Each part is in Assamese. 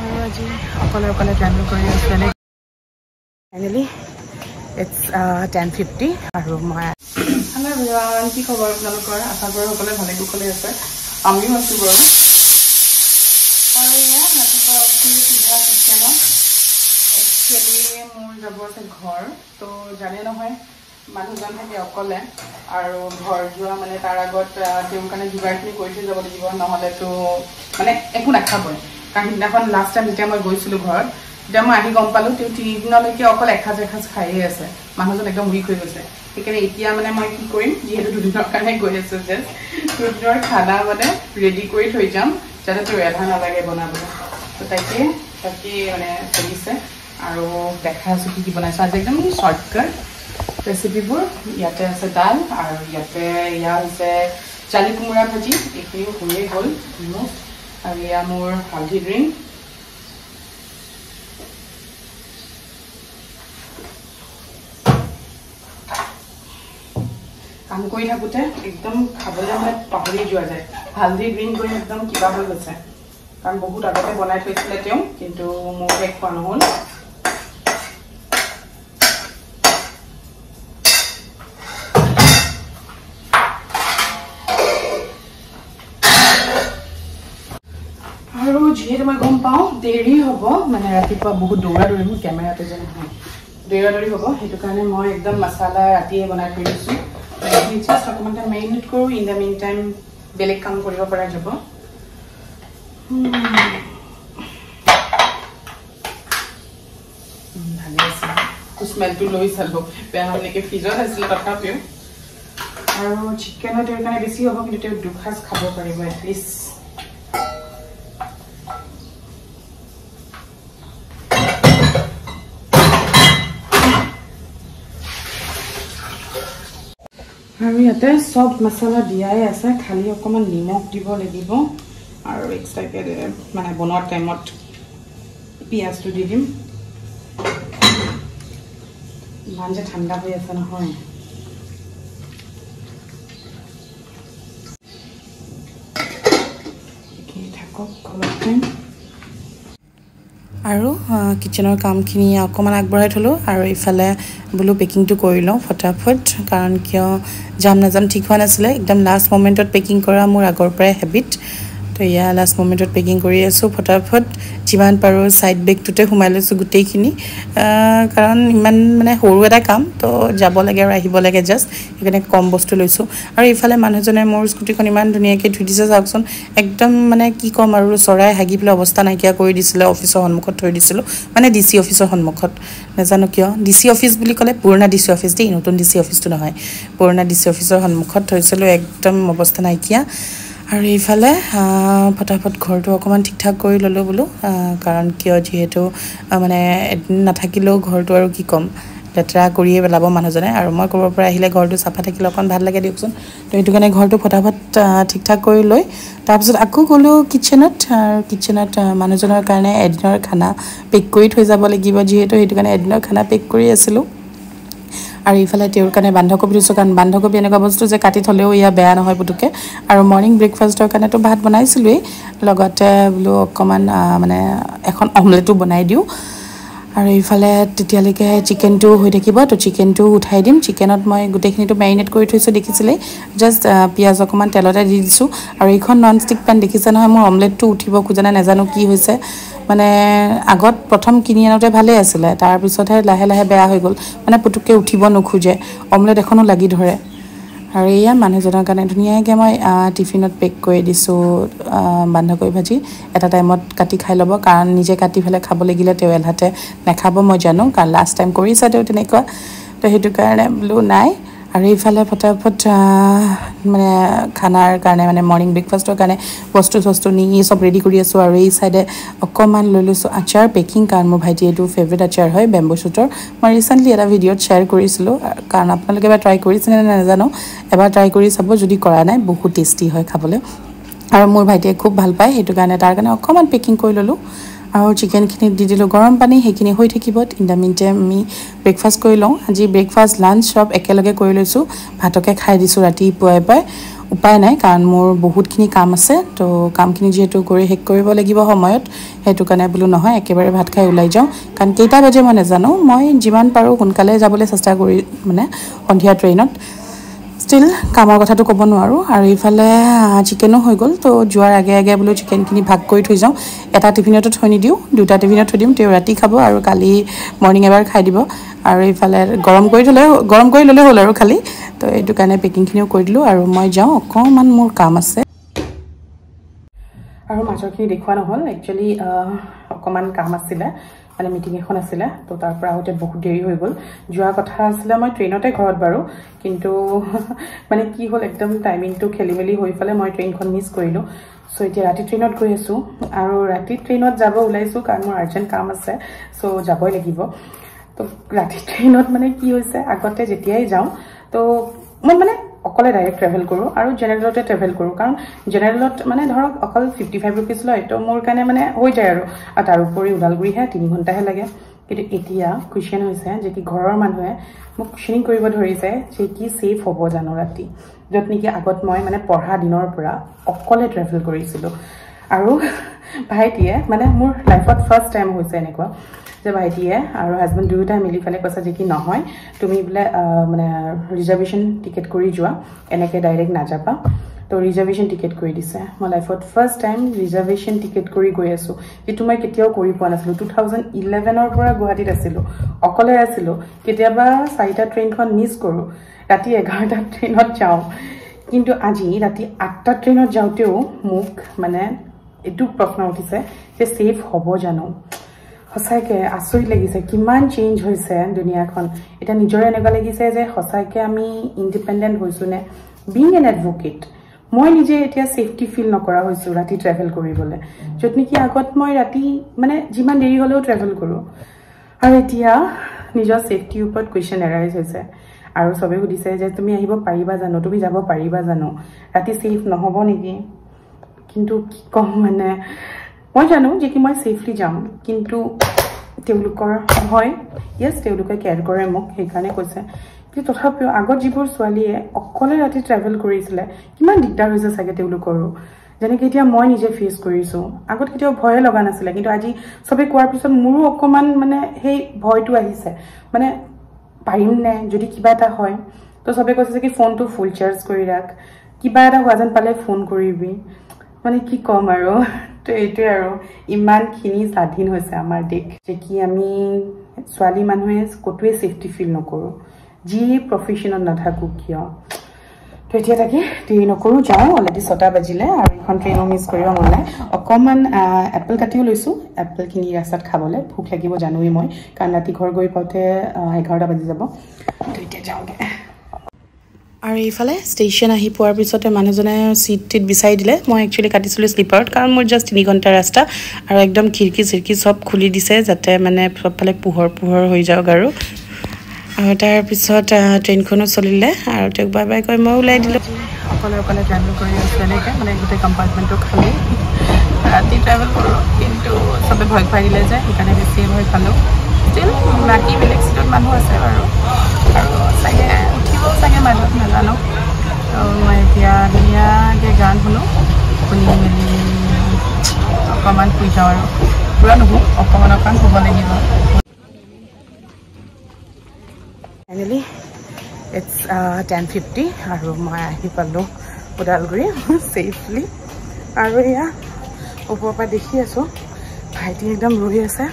আজি অকলে অকলে ট্ৰেভেল কৰি আছোঁ এনে ফাইনেলি ইটছ 10:50 আৰু মই হেল্ল' এভৰিৱান কি খবৰ আপোনালোকৰ আশা কৰোঁ সকলোৱে ভালে কুশলে আছে আমিও আছোঁ বাৰু আৰু ইয়াত ৰাতিপুৱা উঠি চিধা কিচেনত একচুৱেলি মোৰ যাব আছে ঘৰ তো জানে নহয় মানুহজন থাকে অকলে আৰু ঘৰ যোৱা মানে তাৰ আগত তেওঁৰ কাৰণে যোগাৰখিনি কৰি থৈ যাব লাগিব নহ'লেতো মানে একো নাখাবই কাৰণ সিদিনাখন লাষ্ট টাইম যেতিয়া মই গৈছিলোঁ ঘৰত তেতিয়া মই আহি গম পালোঁ তেওঁ 3 দিনলৈকে অকল এসাঁজ খায়ে আছে মানুহজন একদম উইক হৈ গৈছে সেইকাৰণে এতিয়া মানে মই কি কৰিম যিহেতু 2 দিনৰ কাৰণে গৈ আছোঁ জাষ্ট 2 দিনৰ খানা মানে ৰেডি কৰি থৈ যাম যাতে তেওঁ এলাহ নালাগে বনাবলৈ তো তাকে মানে চলিছে আৰু দেখা আছোঁ কি বনাইছোঁ আজি একদম শ্বৰ্টকাট ৰেচিপিবোৰ ইয়াতে আছে দাল আৰু ইয়াতে এয়া হৈছে জালি কোমোৰা ভাজি এইখিনিও হৈয়ে গ'ল আৰু এয়া মোৰ হালধি ড্ৰিংক কাম কৰি থাকোঁতে একদম খাবলৈ মানে পাহৰি যোৱা যায় হালধি ড্ৰিংক কৰি একদম কিবা হৈ গৈছে কাৰণ বহুত আগতে বনাই থৈছিলে তেওঁ কিন্তু মোৰ শেষ খোৱা নহ'ল আৰু যিহেতু মই গম পাওঁ দেৰি হ'ব মানে ৰাতিপুৱা বহুত দৌৰা দৌৰি মোৰ কেমেৰাতে যে নহয় দৌৰা দৌৰি হ'ব সেইটো কাৰণে মই একদম মছলা ৰাতিয়ে বনাই থৈ দিছোঁ জাষ্ট অকণমান টাইম মেৰিনেট কৰোঁ ইন দ্য মিন টাইম বেলেগ কাম কৰিব পৰা যাব ভালে আছে স্মেলটো লৈ চালোঁ বেয়া হ'লেকে ফ্ৰিজত আছিলে তথাপিও আৰু চিকেনো তেওঁৰ কাৰণে বেছি হ'ব কিন্তু তেওঁ দুসাঁজ খাব পাৰিব এটলিষ্ট আৰু ইয়াতে চব মছলা দিয়াই আছে খালি অকণমান নিমখ দিব লাগিব আৰু এক্সট্ৰাকে মানে বনোৱাৰ টাইমত পিঁয়াজটো দি দিম ইমান যে ঠাণ্ডা হৈ আছে নহয় থাকক অলপ টাইম আৰু কিচেনৰ কামখিনি অকণমান আগবঢ়াই থ'লোঁ আৰু ইফালে বোলো পেকিংটো কৰি লওঁ ফটাফট কাৰণ কিয় যাম নাযাম ঠিক হোৱা নাছিলে একদম লাষ্ট মমেণ্টত পেকিং কৰা মোৰ আগৰ পৰাই হেবিট তো এয়া লাষ্ট মমেণ্টত পেকিং কৰি আছোঁ ফটাফট যিমান পাৰোঁ ছাইড বেগটোতে সোমাই লৈছোঁ গোটেইখিনি কাৰণ ইমান মানে সৰু এটা কাম তো যাব লাগে আৰু আহিব লাগে জাষ্ট সেইকাৰণে কম বস্তু লৈছোঁ আৰু ইফালে মানুহজনে মোৰ স্কুটিখন ইমান ধুনীয়াকৈ ধুই দিছে চাওকচোন একদম মানে কি ক'ম আৰু চৰাই হাগি পেলাই অৱস্থা নাইকিয়া কৰি দিছিলে অফিচৰ সন্মুখত থৈ দিছিলোঁ মানে DC অফিচৰ সন্মুখত নাজানো কিয় DC অফিচ বুলি ক'লে পুৰণা DC অফিচ দেই নতুন DC অফিচটো নহয় পুৰণা DC অফিচৰ সন্মুখত থৈছিলোঁ একদম অৱস্থা নাইকিয়া আৰু এইফালে ফটাফট ঘৰটো অকণমান ঠিক ঠাক কৰি ল'লোঁ বোলো কাৰণ কিয় যিহেতু মানে এদিন নাথাকিলেও ঘৰটো আৰু কি ক'ম লেতেৰা কৰিয়ে পেলাব মানুহজনে আৰু মই ক'ৰবাৰ পৰা আহিলে ঘৰটো চাফা থাকিলে অকণ ভাল লাগে দিয়কচোন তো সেইটো কাৰণে ঘৰটো ফটাফট ঠিক ঠাক কৰি লৈ তাৰপিছত আকৌ গ'লোঁ কিটচেনত আৰু কিটচেনত মানুহজনৰ কাৰণে এদিনৰ খানা পেক কৰি থৈ যাব লাগিব যিহেতু সেইটো কাৰণে এদিনৰ খানা পেক কৰি আছিলোঁ আৰু ইফালে তেওঁৰ কাৰণে বন্ধাকবি দিছোঁ কাৰণ বন্ধাকবি এনেকুৱা বস্তু যে কাটি থ'লেও ইয়া বেয়া নহয় পুতুকে আৰু মৰ্ণিং ব্ৰেকফাষ্টৰ কাৰণেতো ভাত বনাইছিলোঁৱেই লগতে বোলো অকণমান মানে এখন অমলেটো বনাই দিওঁ আৰু ইফালে তেতিয়ালৈকে চিকেনটো হৈ থাকিব তো চিকেনটো উঠাই দিম চিকেনত মই গোটেইখিনিতো মেৰিনেট কৰি থৈছোঁ দেখিছিলেই জাষ্ট পিঁয়াজ অকণমান তেলতে দি দিছোঁ আৰু এইখন নন ষ্টিক পেন দেখিছে নহয় মোৰ অমলেটটো উঠিব খোজা নাই নাজানো কি হৈছে মানে আগত প্ৰথম কিনি আনোতে ভালেই আছিলে তাৰপিছতহে লাহে লাহে বেয়া হৈ গ'ল মানে পুতুককৈ উঠিব নোখোজে অমলেট এখনো লাগি ধৰে আৰু এয়া মানুহজনৰ কাৰণে ধুনীয়াকৈ মই টিফিনত পেক কৰি দিছোঁ বন্ধাকবি ভাজি এটা টাইমত কাটি খাই ল'ব কাৰণ নিজে কাটি পেলাই খাব লাগিলে তেওঁ এলাহতে নাখাব মই জানো কাৰণ লাষ্ট টাইম কৰিছে তেওঁ তেনেকুৱা তো সেইটো কাৰণে বোলো নাই আৰু এইফালে ফটাফট মানে খানাৰ কাৰণে মানে মৰ্ণিং ব্ৰেকফাষ্টৰ কাৰণে বস্তু নি চব ৰেডি কৰি আছোঁ আৰু এই চাইডে অকণমান লৈ লৈছোঁ আচাৰ পেকিং কাৰণ মোৰ ভাইটি এইটো ফেভৰেট আচাৰ হয় বেম্বো শ্বুটৰ মই ৰিচেণ্টলি এটা ভিডিঅ'ত শ্বেয়াৰ কৰিছিলোঁ কাৰণ আপোনালোকে এবাৰ ট্ৰাই কৰিছেনে নাজানো এবাৰ ট্ৰাই কৰি চাব যদি কৰা নাই বহুত টেষ্টি হয় খাবলৈ আৰু মোৰ ভাইটিয়ে খুব ভাল পায় সেইটো কাৰণে তাৰ কাৰণে অকণমান পেকিং কৰি ল'লোঁ আৰু চিকেনখিনি দি দিলোঁ গৰম পানী সেইখিনি হৈ থাকিব ইন দ্য মিন টাইম আমি ব্ৰেকফাষ্ট কৰি লওঁ আজি ব্ৰেকফাষ্ট লাঞ্চ চব একেলগে কৰি লৈছোঁ ভাতকে খাই দিছোঁ ৰাতিপুৱাই উপায় নাই কাৰণ মোৰ বহুতখিনি কাম আছে তো কামখিনি যেহেতু কৰি শেষ কৰিব লাগিব সময়ত সেইটো কাৰণে বোলো নহয় একেবাৰে ভাত খাই ওলাই যাওঁ কাৰণ কেইটা বাজে মই নাজানো মই যিমান পাৰোঁ সোনকালে যাবলৈ চেষ্টা কৰি মানে সন্ধিয়া ট্ৰেইনত ষ্টিল কামৰ কথাটো ক'ব নোৱাৰোঁ আৰু ইফালে চিকেনো হৈ গ'ল তো যোৱাৰ আগে আগে বোলো চিকেনখিনি ভাগ কৰি থৈ যাওঁ এটা টিফিনতো থৈ নিদিওঁ দুটা টিফিনত থৈ দিম তেওঁ ৰাতি খাব আৰু কালি মৰ্ণিং এবাৰ খাই দিব আৰু ইফালে গৰম কৰি ল'লে হ'ল আৰু খালি তো এইটো কাৰণে পেকিংখিনিও কৰি দিলোঁ আৰু মই যাওঁ অকণমান মোৰ কাম আছে আৰু মাছৰখিনি দেখুওৱা নহ'ল একচুৱেলি অকণমান কাম আছিলে মানে মিটিং এখন আছিলে তো তাৰ পৰা আহোঁতে বহুত দেৰি হৈ গ'ল যোৱা কথা আছিলে মই ট্ৰেইনতে ঘৰত বাৰু কিন্তু মানে কি হ'ল একদম টাইমিংটো খেলি মেলি হৈ ফালে মই ট্ৰেইনখন মিছ কৰিলোঁ চ' এতিয়া ৰাতি ট্ৰেইনত গৈ আছোঁ আৰু ৰাতি ট্ৰেইনত যাব ওলাইছোঁ কাৰণ মোৰ আৰ্জেণ্ট কাম আছে চ' যাবই লাগিব তো ৰাতি ট্ৰেইনত মানে কি হৈছে আগতে যেতিয়াই যাওঁ তো মই মানে অকলে ডাইৰেক্ট ট্ৰেভেল কৰোঁ আৰু জেনেৰেলতে ট্ৰেভেল কৰোঁ কাৰণ জেনেৰেলত মানে ধৰক অকল 55 ৰুপিজ লয় তো মোৰ কাৰণে মানে হৈ যায় আৰু তাৰোপৰি ওদালগুৰিহে 3 ঘণ্টাহে লাগে কিন্তু এতিয়া কুৱেশ্যন হৈছে যে কি ঘৰৰ মানুহে মোক কুৱেশ্যনিং কৰিব ধৰিছে যে কি ছেফ হ'ব জানো ৰাতি য'ত নেকি আগত মই মানে পঢ়া দিনৰ পৰা অকলে ট্ৰেভেল কৰিছিলোঁ আৰু ভাইটিয়ে মানে মোৰ লাইফত ফাৰ্ষ্ট টাইম হৈছে এনেকুৱা যে ভাইটিয়ে আৰু হাজবেণ্ড দুয়োটাই মিলি পেলাই কৈছে যে কি নহয় তুমি বোলে মানে ৰিজাৰ্ভেশ্যন টিকেট কৰি যোৱা এনেকৈ ডাইৰেক্ট নাযাবা তো ৰিজাৰ্ভেশ্যন টিকেট কৰি দিছে মই লাইফত ফাৰ্ষ্ট টাইম ৰিজাৰ্ভেশ্যন টিকেট কৰি গৈ আছোঁ যিটো মই কেতিয়াও কৰি পোৱা নাছিলোঁ 2011ৰ পৰা গুৱাহাটীত আছিলোঁ অকলে আছিলোঁ কেতিয়াবা 4টা ট্ৰেইনখন মিছ কৰোঁ ৰাতি 11টা ট্ৰেইনত যাওঁ কিন্তু আজি ৰাতি 8টা ট্ৰেইনত যাওঁতেও মোক মানে এইটো প্ৰশ্ন উঠিছে যে ছেফ হ'ব জানো সঁচাকৈ আচৰিত লাগিছে কিমান চেঞ্জ হৈছে দুনিয়াখন এতিয়া নিজৰে এনেকুৱা লাগিছে যে সঁচাকৈ আমি ইণ্ডিপেণ্ডেণ্ট হৈছোঁ নে বিং এন এডভোকেট মই নিজে এতিয়া ছেফটি ফিল নকৰা হৈছোঁ ৰাতি ট্ৰেভেল কৰিবলৈ য'ত নেকি আগত মই ৰাতি মানে যিমান দেৰি হ'লেও ট্ৰেভেল কৰোঁ আৰু এতিয়া নিজৰ ছেফটিৰ ওপৰত কুৱেশ্যন এৰাইজ হৈছে আৰু চবেই সুধিছে যে তুমি আহিব পাৰিবা জানো তুমি যাব পাৰিবা জানো ৰাতি ছেফ নহ'ব নেকি কিন্তু কি ক'ম মানে মই জানো যে কি মই ছেফলি যাম কিন্তু তেওঁলোকৰ হয় য়েছ তেওঁলোকে কেয়াৰ কৰে মোক সেইকাৰণে কৈছে কিন্তু তথাপিও আগত যিবোৰ ছোৱালীয়ে অকলে ৰাতি ট্ৰেভেল কৰিছিলে কিমান দিগদাৰ হৈছে চাগে তেওঁলোকৰো যেনেকৈ এতিয়া মই নিজে ফেচ কৰিছোঁ আগত কেতিয়াও ভয়ে লগা নাছিলে কিন্তু আজি চবেই কোৱাৰ পিছত মোৰো অকণমান মানে সেই ভয়টো আহিছে মানে পাৰিম নে যদি কিবা এটা হয় তো চবেই কৈছে যে কি ফোনটো ফুল চাৰ্জ কৰি ৰাখ কিবা এটা হোৱা যেন পালে ফোন কৰিবি মানে কি ক'ম আৰু তো এইটোৱে আৰু ইমানখিনি স্বাধীন হৈছে আমাৰ দেশ যে কি আমি ছোৱালী মানুহে ক'তোৱে ছেফটি ফিল নকৰোঁ যি প্ৰফেশ্যনত নাথাকোঁ কিয় তো এতিয়া তাকে দেৰি নকৰোঁ যাওঁ অলৰেডি 6টা বাজিলে আৰু এখন ট্ৰেইনো মিছ কৰিব মন নাই অকণমান এপল কাটিও লৈছোঁ এপলখিনি ৰাস্তাত খাবলৈ ভোক লাগিব জানোৱেই মই কাৰণ ৰাতি ঘৰ গৈ পাওঁতে 11টা বাজি যাব তো এতিয়া যাওঁগৈ আৰু এইফালে ষ্টেচন আহি পোৱাৰ পিছতে মানুহজনে ছিট বিচাৰি দিলে মই একচুৱেলি কাটিছিলোঁ শ্লিপাৰত কাৰণ মোৰ জাষ্ট 3 ঘণ্টা ৰাস্তা আৰু একদম খিৰিকী চিৰিকী চব খুলি দিছে যাতে মানে চবফালে পোহৰ হৈ যাওক আৰু তাৰপিছত ট্ৰেইনখনো চলিলে আৰু তেওঁক বাই বাই কৈ মই ওলাই দিলোঁ অকলে ট্ৰেভেল কৰি আছোঁ এনেকৈ মানে গোটেই কম্পাৰ্টমেণ্টটো খালী ৰাতি ট্ৰেভেল কৰোঁ কিন্তু চবে ভয় খুৱাই দিলে যে সেইকাৰণে বেছিয়ে ভয় খালোঁ ষ্টিল বাকী বেলেগ ছিটত মানুহ আছে বাৰু আৰু চাগে উঠিবও চাগে মাজত নাজানো তো মই এতিয়া ধুনীয়াকৈ গান শুনি মেলি অকণমান শুই যাওঁ আৰু পূৰা নুশু অকণমান শুব লাগিব ফাইনেলি ইটছ 10:50 আৰু মই আহি পালোঁ ওদালগুৰি ছেফলি আৰু এয়া ওপৰৰ পৰা দেখি আছোঁ ভাইটি একদম ৰৈ আছে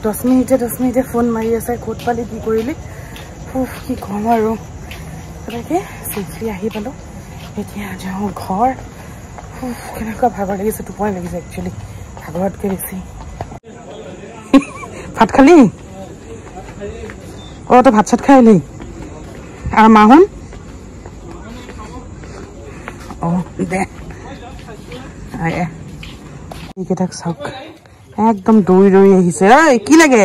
10 মিনিটে ফোন মাৰি আছে ক'ত পালি কি কৰিলি কি ক'ম আৰু তেনেকৈ ছেফলি আহি পালোঁ এতিয়া যাওঁ ঘৰ কেনেকুৱা ভাগৰ লাগিছে টোপনি লাগিছে একচুৱেলি ভাগৰতকৈ বেছি ভাত খালি অঁ তই ভাত চাত খাই আহিলি আৰু মাহোন অঁ দে এইকেইটাক চাওক একদম দৌৰি আহিছে ঐ কি লাগে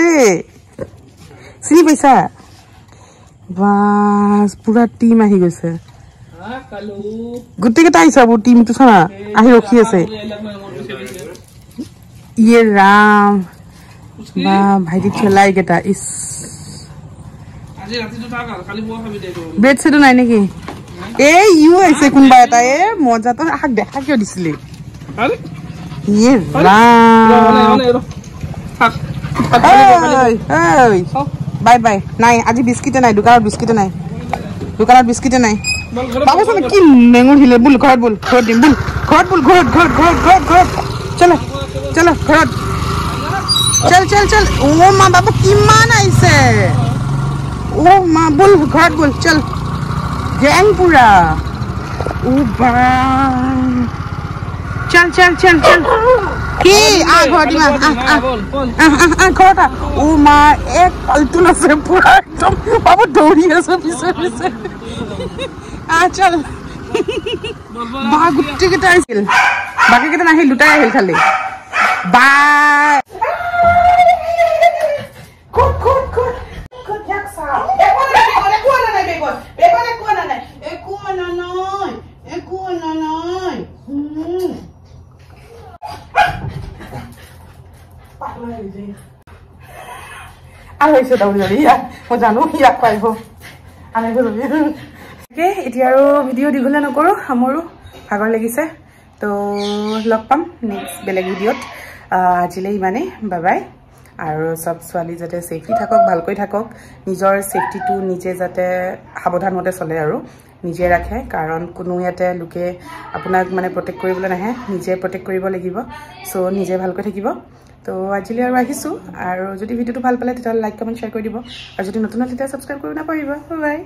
ৰে চিনি পাইছা বাছ পুৰা টিম আহি গৈছে গোটেইকেইটা আহিছে মোৰ টিমটো চা আহি ৰখি আছে ইয়ে ৰাম বা ভাইটি ঠেলা এইকেইটা ইছ ব্ৰেড চেডো নাই নেকি এই ইউ আছে কোনবা এটা এ মজাটো হাক দেখা কিয় দিছিলি ইয়ে বাই বাই নাই আজি বিস্কিটে নাই দোকানত বিস্কিটে নাই বাবুচোন কি নেঙুৰ হিলে বুল ঘৰত বুল ঘৰত দিম বুল ঘৰত বুল ঘৰত চলো চলো ঘৰত চল ও মা বাবু কিমান আহিছে ও মা বুল ঘৰত বুল চল গেং পুৰা ও বা চল কি ঘৰত দিম ঘৰত ও মা এক পালটুন আছে পুৰা একদম বাবু দৌৰি আছে পিছে চল বা গোটেইকেইটা আহিছিল বাকীকেইটা নাহিল দুটাই আহিল খালি বাই এতিয়া আৰু ভিডিঅ' দীঘলীয়া নকৰোঁ সামৰোঁ ভাগৰ লাগিছে তো লগ পাম নেক্সট বেলেগ ভিডিঅ'ত আজিলৈ ইমানেই বাই বাই আৰু সব ছোৱালী যাতে সেফলি থাকক ভালকৈ থাকক নিজৰ সেফটিটো নিজে যাতে সাৱধানমতে চলে আৰু নিজে ৰাখে কাৰণ কোনো ইয়াতে লোকে আপোনাক মানে প্ৰটেক্ট কৰিবলৈ নাহে নিজে প্ৰটেক্ট কৰিব লাগিব সো নিজে ভালকৈ থাকিব তো আজিলৈ আৰু আহিছোঁ আৰু যদি ভিডিঅ'টো ভাল পালে তেতিয়াহ'লে লাইক কমেণ্ট শ্বেয়াৰ কৰি দিব আৰু যদি নতুন হয় তেতিয়া ছাবস্ক্ৰাইব কৰিব নাপাহৰিব বাই